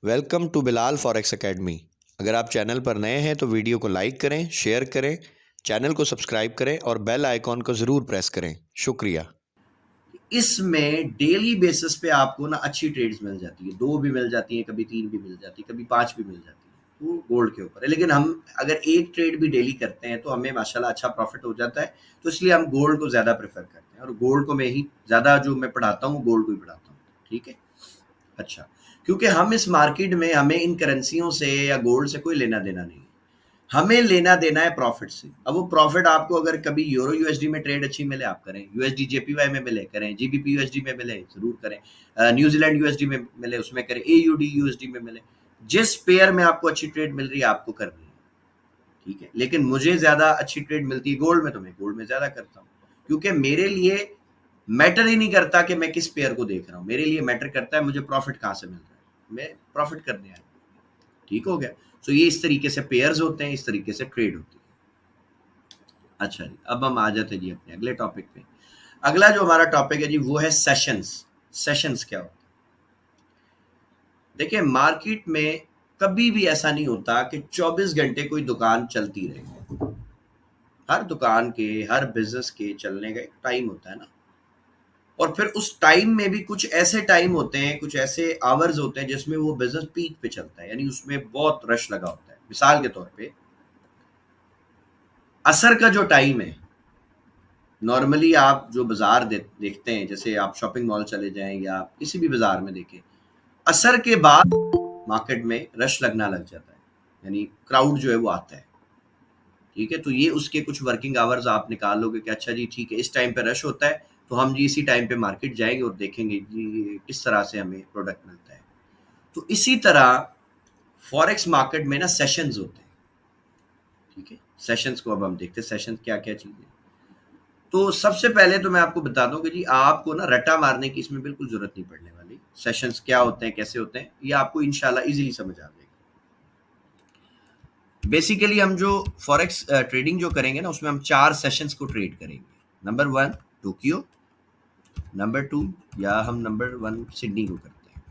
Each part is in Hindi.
Welcome to Bilal forex academy. अगर आप चैनल पर नए हैं तो वीडियो को लाइक करें, शेयर करें, चैनल को सब्सक्राइब करें और बेल आइकॉन को ज़रूर प्रेस करें। शुक्रिया। इसमें डेली बेसिस पे आपको ना अच्छी ट्रेड्स मिल जाती है, 2 भी मिल जाती हैं, कभी 3 भी मिल जाती है, कभी 5 भी मिल जाती है। वो गोल्ड के ऊपर है, लेकिन हम अगर एक ट्रेड भी डेली करते हैं तो हमें माशाल्लाह अच्छा प्रॉफिट हो जाता है। तो इसलिए हम गोल्ड को ज़्यादा प्रेफ़र करते हैं और गोल्ड को मैं ही ज़्यादा जो मैं पढ़ाता हूँ, गोल्ड को ही पढ़ाता हूँ। ठीक है? अच्छा, क्योंकि हम इस मार्केट में हमें इन करेंसियों से या गोल्ड से कोई लेना-देना नहीं है। हमें लेना देना है प्रॉफिट से। अब वो प्रॉफिट आपको अगर कभी यूरो यूएसडी में ट्रेड अच्छी मिले आप करें, यूएसडी जेपीवाई में मिले करें, जीबीपी यूएसडी में मिले जरूर करें, न्यूजीलैंड यूएसडी में मिले उसमें करें, एयूडी यूएसडी में मिले, जिस पेयर में आपको अच्छी ट्रेड मिल रही है आपको करनी है। ठीक है, लेकिन मुझे ज्यादा अच्छी ट्रेड मिलती है गोल्ड में, तो मैं गोल्ड में ज्यादा करता हूँ, क्योंकि मेरे लिए मैटर ही नहीं करता कि मैं किस पेयर को देख रहा हूँ, मेरे लिए मैटर करता है मुझे प्रॉफिट कहाँ से मिल रहा है, मैं प्रॉफिट करने आया। ठीक हो गया। सो ये इस तरीके से पेयर्स होते हैं, इस तरीके से ट्रेड होती है। अच्छा जी, अब हम आ जाते हैं जी अपने अगले टॉपिक पे। अगला जो हमारा टॉपिक है जी वो है सेशंस। सेशंस क्या होता है? देखिए, मार्केट में कभी भी ऐसा नहीं होता कि 24 घंटे कोई दुकान चलती रहे। हर दुकान के, हर बिजनेस के चलने का एक टाइम होता है ना। और फिर उस टाइम में भी कुछ ऐसे टाइम होते हैं, कुछ ऐसे आवर्स होते हैं जिसमें वो बिजनेस पीक पे चलता है, यानी उसमें बहुत रश लगा होता है। मिसाल के तौर पे असर का जो टाइम है, नॉर्मली आप जो बाजार देखते हैं, जैसे आप शॉपिंग मॉल चले जाएं या आप किसी भी बाजार में देखें, असर के बाद मार्केट में रश लगना लग जाता है, यानी क्राउड जो है वो आता है। ठीक है, तो ये उसके कुछ वर्किंग आवर्स आप निकाल लोगे कि अच्छा जी ठीक है, इस टाइम पे रश होता है, तो हम जी इसी टाइम पे मार्केट जाएंगे और देखेंगे जी किस तरह से हमें प्रोडक्ट मिलता है। तो इसी तरह फॉरेक्स मार्केट में ना सेशंस होते हैं। ठीक है, सेशंस को अब हम देखते हैं, सेशन क्या क्या चीज़ें। तो सबसे पहले तो मैं आपको बता दूं कि जी आपको ना रट्टा मारने की इसमें बिल्कुल जरूरत नहीं पड़ने वाली। सेशंस क्या होते हैं, कैसे होते हैं, ये आपको इंशाल्लाह इजीली समझ आ जाएगा। बेसिकली हम जो फॉरेक्स ट्रेडिंग जो करेंगे ना, उसमें हम 4 सेशंस को ट्रेड करेंगे। नंबर 1 टोक्यो, नंबर 2 या हम नंबर 1 सिडनी को करते हैं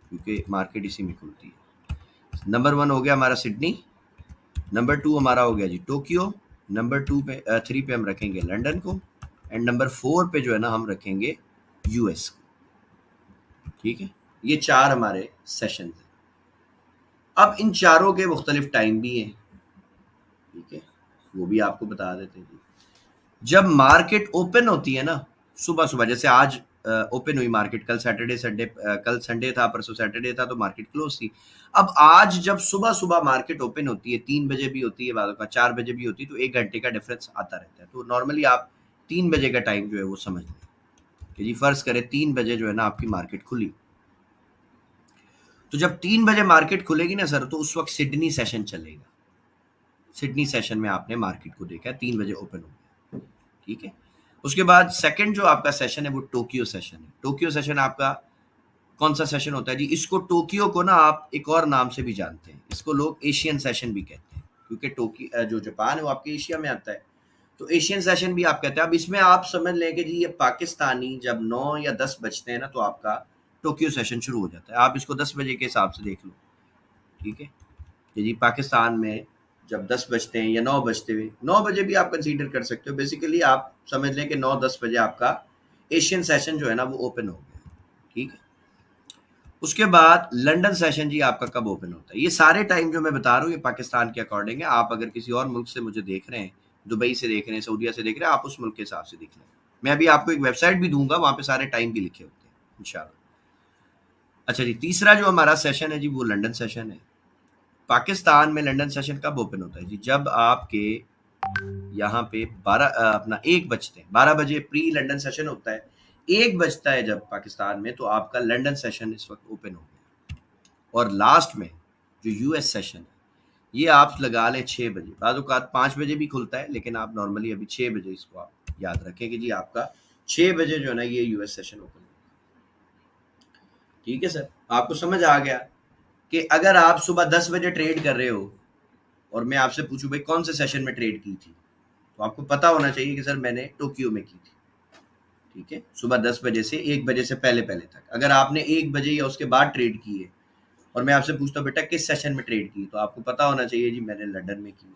क्योंकि मार्केट इसी में खुलती है। नंबर 1 हो गया हमारा सिडनी, नंबर 2 हमारा हो गया जी टोक्यो, नंबर 2 पे 3 पे हम रखेंगे लंदन को, एंड नंबर 4 पे जो है ना हम रखेंगे यूएस को। ठीक है, ये 4 हमारे सेशन हैं। अब इन चारों के मुख्तलिफ टाइम भी हैं। ठीक है, वो भी आपको बता देते हैं। जब मार्केट ओपन होती है ना, सुबह सुबह, जैसे आज ओपन हुई मार्केट, कल सैटरडे संडे, कल संडे था, परसों सैटरडे था, तो मार्केट क्लोज थी। अब आज जब सुबह सुबह मार्केट ओपन होती है, 3 बजे भी होती है, बाद का 4 बजे भी होती है, तो 1 घंटे का डिफरेंस आता रहता है। तो नॉर्मली आप 3 बजे का टाइम जो है वो समझ लें कि जी फर्ज करें 3 बजे जो है ना आपकी मार्केट खुली। तो जब 3 बजे मार्केट खुलेगी ना सर, तो उस वक्त सिडनी सेशन चलेगा। सिडनी सेशन में आपने मार्केट को देखा है, 3 बजे ओपन हो गया। ठीक है, उसके बाद सेकंड जो आपका सेशन है वो टोक्यो सेशन है। टोक्यो सेशन आपका कौन सा सेशन होता है जी? इसको टोक्यो को ना आप एक और नाम से भी जानते हैं, इसको लोग एशियन सेशन भी कहते हैं, क्योंकि टोक्यो जो जापान है वो आपके एशिया में आता है, तो एशियन सेशन भी आप कहते हैं। अब इसमें आप समझ लें कि जी ये पाकिस्तानी जब 9 या 10 बजते हैं ना, तो आपका टोक्यो सेशन शुरू हो जाता है। आप इसको 10 बजे के हिसाब से देख लो। ठीक है, कि जी पाकिस्तान में जब 10 बजते हैं या 9 बजते हुए, 9 बजे भी आप कंसीडर कर सकते हो। बेसिकली आप समझ लें कि 9-10 बजे आपका एशियन सेशन जो है ना वो ओपन हो गया। ठीक है, उसके बाद लंदन सेशन जी आपका कब ओपन होता है? ये सारे टाइम जो मैं बता रहा हूँ ये पाकिस्तान के अकॉर्डिंग है। आप अगर किसी और मुल्क से मुझे देख रहे हैं, दुबई से देख रहे हैं, सऊदीया से देख रहे हैं, आप उस मुल्क के हिसाब से देख लें। मैं अभी आपको एक वेबसाइट भी दूंगा, वहां पे सारे टाइम भी लिखे होते हैं इंशाल्लाह। अच्छा जी, तीसरा जो हमारा सेशन है जी वो लंदन सेशन है। पाकिस्तान में लंदन सेशन कब ओपन होता है जी? जब आपके यहाँ पे 1 बजते हैं, 12 बजे प्री लंदन सेशन होता है, 1 बजता है जब पाकिस्तान में, तो आपका लंदन सेशन इस वक्त ओपन हो गया। और लास्ट में जो यूएस सेशन है, ये आप लगा लें 6 बजे, बाज़ 5 बजे भी खुलता है, लेकिन आप नॉर्मली अभी 6 बजे इसको आप याद रखें कि जी आपका 6 बजे जो है ना ये यूएस सेशन ओपन है। ठीक है सर, आपको समझ आ गया कि अगर आप सुबह 10 बजे ट्रेड कर रहे हो और मैं आपसे पूछूं भाई कौन से सेशन में ट्रेड की थी, तो आपको पता होना चाहिए कि सर मैंने टोक्यो में की थी। ठीक है, सुबह 10 बजे से 1 बजे से पहले पहले तक। अगर आपने 1 बजे या उसके बाद ट्रेड की है और मैं आपसे पूछता हूँ बेटा किस सेशन में ट्रेड की, तो आपको पता होना चाहिए जी मैंने लंदन में की,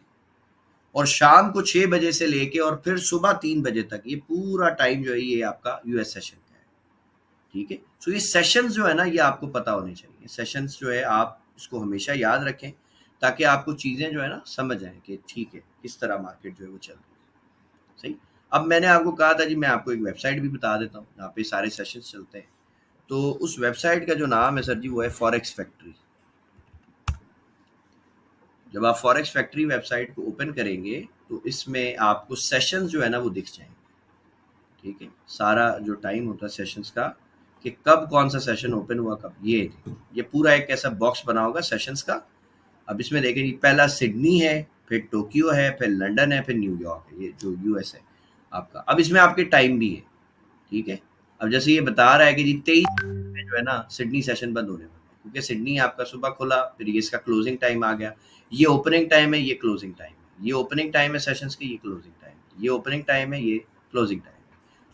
और शाम को 6 बजे से लेके और फिर सुबह 3 बजे तक ये पूरा टाइम जो है ये आपका यूएस सेशन का है, ठीक है। सो ये सेशंस जो है ना ये आपको पता होने चाहिए, सेशंस जो है आप इसको हमेशा याद रखें ताकि आपको चीज़ें जो है ना समझ आए कि ठीक है किस तरह मार्केट जो है वो चल रही है, सही। अब मैंने आपको कहा था जी मैं आपको एक वेबसाइट भी बता देता हूँ यहाँ पे सारे सेशंस चलते हैं। तो उस वेबसाइट का जो नाम है सर जी वो है फॉरेक्स फैक्ट्री। जब आप फॉरेक्स फैक्ट्री वेबसाइट को ओपन करेंगे तो इसमें आपको सेशंस जो है ना वो दिख जाएंगे, ठीक है। सारा जो टाइम होता है सेशंस का कि कब कौन सा सेशन ओपन हुआ कब, ये पूरा एक ऐसा बॉक्स बना होगा सेशंस का। अब इसमें देखें पहला सिडनी है, फिर टोक्यो है, फिर लंदन है, फिर न्यूयॉर्क है, ये जो यूएस है आपका। अब इसमें आपके टाइम भी है, ठीक है। अब जैसे ये बता रहा है कि जी 23 में जो है ना सिडनी सेशन बंद होने वाला है, क्योंकि सिडनी आपका सुबह खुला, फिर ये इसका क्लोजिंग टाइम आ गया, ये ओपनिंग टाइम है, ये क्लोजिंग टाइम है, ये ओपनिंग टाइम है सेशंस की, ये क्लोजिंग टाइम है, ये ओपनिंग टाइम है, ये क्लोजिंग टाइम है।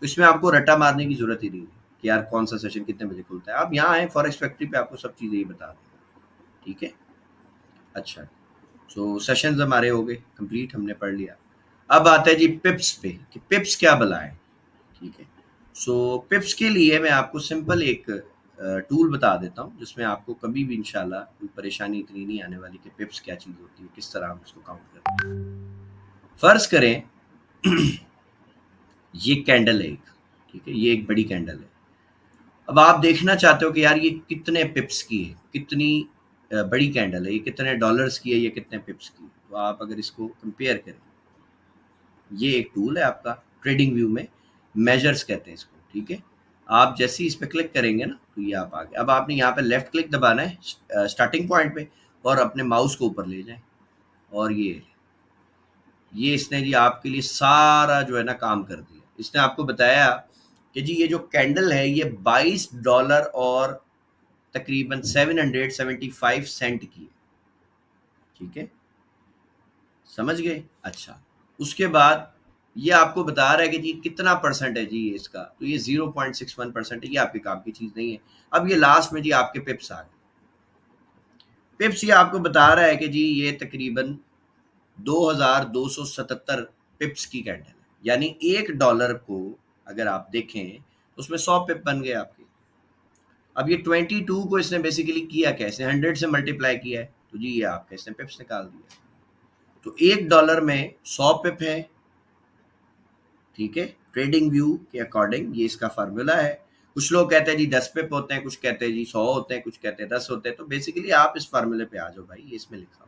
तो इसमें आपको रट्टा मारने की जरूरत ही नहीं है कि यार कौन सा सेशन कितने बजे खुलता है। आप यहाँ आए फॉरेक्स फैक्ट्री पे आपको सब चीज़ें ही बता देंगे, ठीक है। अच्छा, सो सेशंस हमारे हो गए कंप्लीट, हमने पढ़ लिया। अब आता है जी पिप्स पे कि पिप्स क्या भला है, ठीक है। सो पिप्स के लिए मैं आपको सिंपल एक टूल बता देता हूँ जिसमें आपको कभी भी इंशाल्लाह कोई परेशानी इतनी नहीं आने वाली कि पिप्स क्या चीज़ होती है, किस तरह हम इसको काउंट करते हैं। फर्ज करें ये कैंडल है एक, ठीक है, ये एक बड़ी कैंडल है। अब आप देखना चाहते हो कि यार ये कितने पिप्स की है, कितनी बड़ी कैंडल है, ये कितने डॉलर्स की है, ये कितने पिप्स की है। तो आप अगर इसको कंपेयर करें, ये एक टूल है आपका ट्रेडिंग व्यू में, मेजर्स कहते हैं इसको, ठीक है। आप जैसे ही इस पर क्लिक करेंगे ना तो ये आप आगे, अब आपने यहाँ पे लेफ्ट क्लिक दबाना है स्टार्टिंग पॉइंट पे और अपने माउस को ऊपर ले जाएं, और ये इसने जी आपके लिए सारा जो है ना काम कर दिया। इसने आपको बताया कि जी ये जो कैंडल है ये $22 और तकरीबन 775 सेंट की है, ठीक है, समझ गए। अच्छा, उसके बाद ये आपको बता रहा है कि जी कितना परसेंट है जी ये इसका, तो ये 0.61% है, ये आपके काम की चीज़ नहीं है। अब ये लास्ट में जी आपके पिप्स आ गए। पिप्स ये आपको बता रहा है कि जी ये तकरीबन 2277 पिप्स की कैंडल है, यानी $1 को अगर आप देखें तो उसमें 100 पिप बन गए आपके। अब ये 22 को इसने बेसिकली किया कैसे, 100 से मल्टीप्लाई किया है, तो जी ये आपका इसने पिप्स निकाल दिया। तो $1 में 100 पिप है, ठीक है, ट्रेडिंग व्यू के अकॉर्डिंग ये इसका फार्मूला है। कुछ लोग कहते हैं जी 10 पिप होते हैं, कुछ कहते हैं जी 100 होते हैं, कुछ कहते हैं 10 होते हैं। तो बेसिकली आप इस फार्मूले पे आ जाओ भाई, ये इसमें लिखा हो,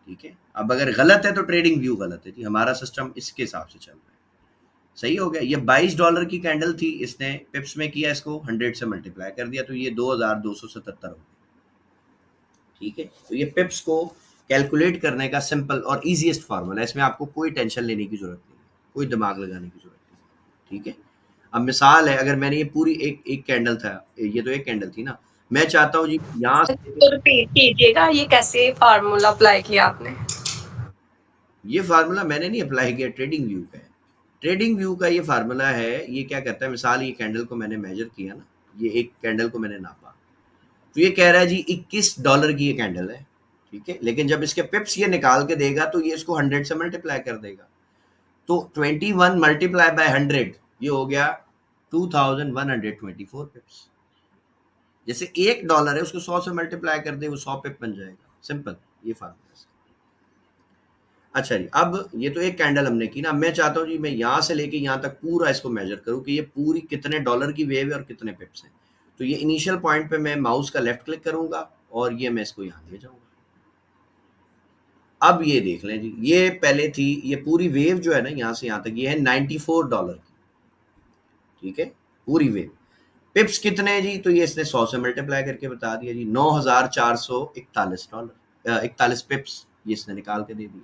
ठीक है। अब अगर गलत है तो ट्रेडिंग व्यू गलत है जी, हमारा सिस्टम इसके हिसाब से चल रहा है। सही हो गया। ये $22 की कैंडल थी, इसने पिप्स में किया, इसको 100 से मल्टीप्लाई कर दिया, तो ये 2277 हो गया, ठीक है। तो ये पिप्स को कैलकुलेट करने का सिंपल और इजीएस्ट फार्मूला है, इसमें आपको कोई टेंशन लेने की जरूरत नहीं है, कोई दिमाग लगाने की जरूरत नहीं है, ठीक है। अब मिसाल है, अगर मैंने ये पूरी एक कैंडल था, ये तो एक कैंडल थी ना, मैं चाहता हूँ जी यहाँ तो रिपीट कीजिएगा, ये कैसे फार्मूला अप्लाई किया आपने? ये फार्मूला मैंने नहीं अप्लाई किया, ट्रेडिंग व्यू का है। ट्रेडिंग व्यू का ये फार्मूला है, ये क्या करता है, मिसाल ये कैंडल को मैंने मेजर किया ना, ये एक कैंडल को मैंने नापा, तो ये कह रहा है जी $21 की ये कैंडल है, ठीक है। लेकिन जब इसके पिप्स ये निकाल के देगा तो ये इसको 100 से मल्टीप्लाई कर देगा, तो 21 मल्टीप्लाई बाय 100 ये हो गया 2124 पिप्स। जैसे $1 है उसको 100 से मल्टीप्लाई कर दे, वो 100 पिप बन जाएगा, सिंपल ये फार्मूला। अच्छा जी, अब ये तो एक कैंडल हमने की ना, मैं चाहता हूँ जी मैं यहाँ से लेके यहाँ तक पूरा इसको मेजर करूँ कि ये पूरी कितने डॉलर की वेव है और कितने पिप्स हैं। तो ये इनिशियल पॉइंट पे मैं माउस का लेफ्ट क्लिक करूंगा और ये मैं इसको यहाँ ले जाऊंगा। अब ये देख लें जी, ये पहले थी, ये पूरी वेव जो है ना यहाँ से यहाँ तक ये है $94 की, ठीक है, पूरी वेव। पिप्स कितने हैं जी, तो ये इसने 100 से मल्टीप्लाई करके बता दिया जी, $9441 41 पिप्स ये इसने निकाल के दे दिया।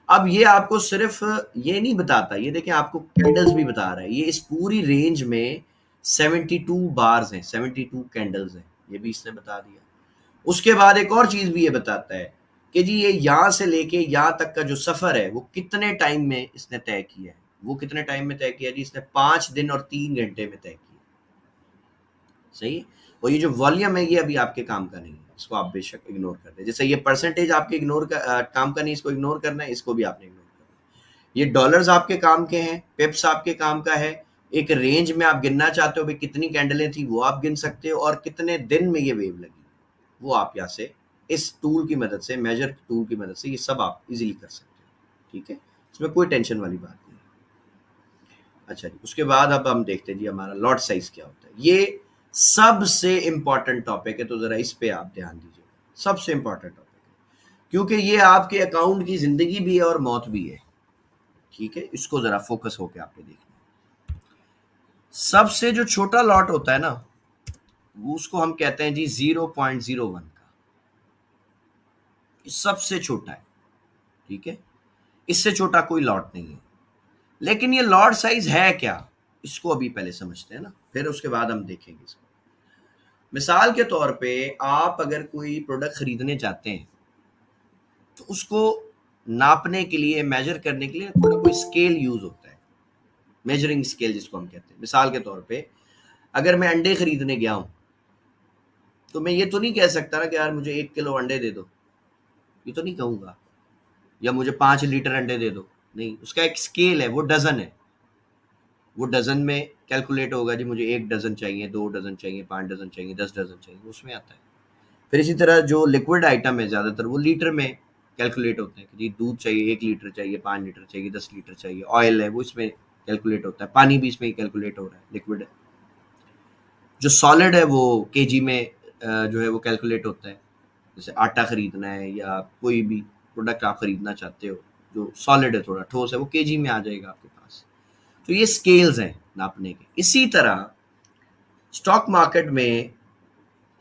अब ये आपको सिर्फ ये नहीं बताता, ये देखें आपको कैंडल्स भी बता रहा है, ये इस पूरी रेंज में 72 बार्स हैं, 72 कैंडल्स हैं, ये भी इसने बता दिया। उसके बाद एक और चीज भी ये बताता है कि जी ये यहाँ से लेके यहाँ तक का जो सफर है वो कितने टाइम में इसने तय किया है। वो कितने टाइम में तय किया जी, इसने 5 दिन और 3 घंटे में तय किया, सही है। और ये जो वॉल्यूम है ये अभी आपके काम का नहीं है, इसको आप बेशक इग्नोर कर दें। जैसे ये परसेंटेज आपके काम का नहीं, इसको इग्नोर करना है, इसको भी आपने इग्नोर करना है। ये डॉलर्स आपके काम के हैं, पिप्स आपके काम का है। एक रेंज में आप गिनना चाहते हो भाई कितनी कैंडलें थी, वो आप गिन सकते हो, और कितने दिन में ये वेव लगी वो आप यहाँ से इस टूल की मदद से, मेजर टूल की मदद से ये सब आप इजीली कर सकते हो। ठीक है, इसमें कोई टेंशन वाली बात नहीं है। अच्छा जी, उसके बाद अब हम देखते हैं जी हमारा लॉट साइज क्या होता है। ये सबसे इंपॉर्टेंट टॉपिक है, तो जरा इस पे आप ध्यान दीजिए। सबसे इंपॉर्टेंट टॉपिक है क्योंकि ये आपके अकाउंट की जिंदगी भी है और मौत भी है। ठीक है, इसको जरा फोकस होके आपने देखना। सबसे जो छोटा लॉट होता है ना, उसको हम कहते हैं जी 0.01 का, सबसे छोटा है। ठीक है, इससे छोटा कोई लॉट नहीं है। लेकिन ये लॉट साइज है क्या, इसको अभी पहले समझते हैं ना, फिर उसके बाद हम देखेंगे इसको। मिसाल के तौर पे आप अगर कोई प्रोडक्ट खरीदने चाहते हैं तो उसको नापने के लिए, मेजर करने के लिए कोई स्केल यूज होता है, मेजरिंग स्केल जिसको हम कहते हैं। मिसाल के तौर पे अगर मैं अंडे खरीदने गया हूं तो मैं ये तो नहीं कह सकता ना कि यार मुझे 1 किलो अंडे दे दो, ये तो नहीं कहूंगा, या मुझे 5 लीटर अंडे दे दो। नहीं, उसका एक स्केल है, वो डजन है। वो डजन में कैलकुलेट होगा जी, मुझे 1 डजन चाहिए, 2 डजन चाहिए, 5 डजन चाहिए, 10 डजन चाहिए, उसमें आता है। फिर इसी तरह जो लिक्विड आइटम है ज़्यादातर वो लीटर में कैलकुलेट होते हैं कि जी दूध चाहिए 1 लीटर चाहिए, 5 लीटर चाहिए, 10 लीटर चाहिए। ऑयल है वो इसमें कैलकुलेट होता है, पानी भी इसमें कैलकुलेट हो रहा है, लिक्विड है। जो सॉलिड है वो केजी में जो है वो कैलकुलेट होता है। जैसे आटा खरीदना है या कोई भी प्रोडक्ट आप खरीदना चाहते हो जो सॉलिड है, थोड़ा ठोस है, वो केजी में आ जाएगा आपके पास। तो ये स्केल्स हैं नापने के। इसी तरह स्टॉक मार्केट में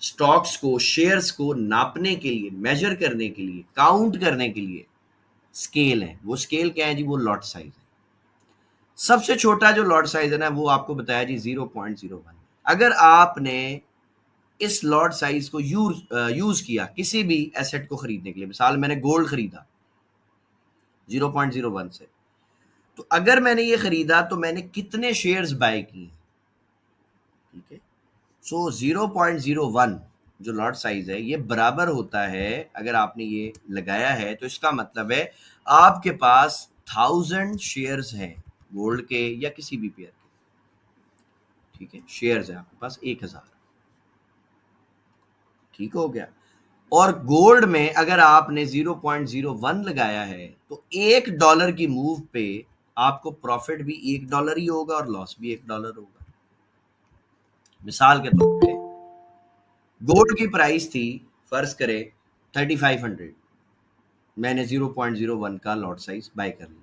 स्टॉक्स को, शेयर्स को नापने के लिए, मेजर करने के लिए, काउंट करने के लिए स्केल है। वो स्केल क्या है जी, वो लॉट साइज है। सबसे छोटा जो लॉट साइज है ना, वो आपको बताया जी 0.01। अगर आपने इस लॉट साइज को यूज किया किसी भी एसेट को खरीदने के लिए, मिसाल मैंने गोल्ड खरीदा 0.01 से, तो अगर मैंने ये खरीदा तो मैंने कितने शेयर्स बाय किए। ठीक है, सो 0.01 जो लॉट साइज है ये बराबर होता है, अगर आपने ये लगाया है तो इसका मतलब है आपके पास 1000 शेयर्स हैं गोल्ड के या किसी भी पेयर के। ठीक है, शेयर्स है आपके पास 1000। ठीक हो गया। और गोल्ड में अगर आपने 0.01 लगाया है तो $1 की मूव पे आपको प्रॉफिट भी $1 ही होगा और लॉस भी $1 होगा। मिसाल के तौर पे गोल्ड की प्राइस थी, फर्ज करें 3500, मैंने 0.01 का लॉट साइज बाय कर लिया।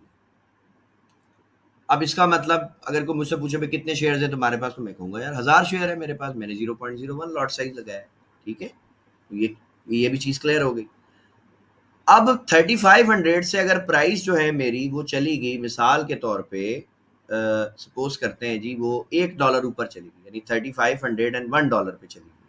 अब इसका मतलब अगर कोई मुझसे पूछे भाई कितने शेयर है तुम्हारे पास, तो मैं कहूंगा यार 1000 शेयर है मेरे पास, मैंने 0.01 लॉट साइज लगाया। ठीक है, तो ये भी चीज क्लियर हो गई। अब 3500 से अगर प्राइस जो है मेरी वो चली गई, मिसाल के तौर पे सपोज करते हैं जी वो $1 ऊपर चली गई, यानी $3501 पे चली गई।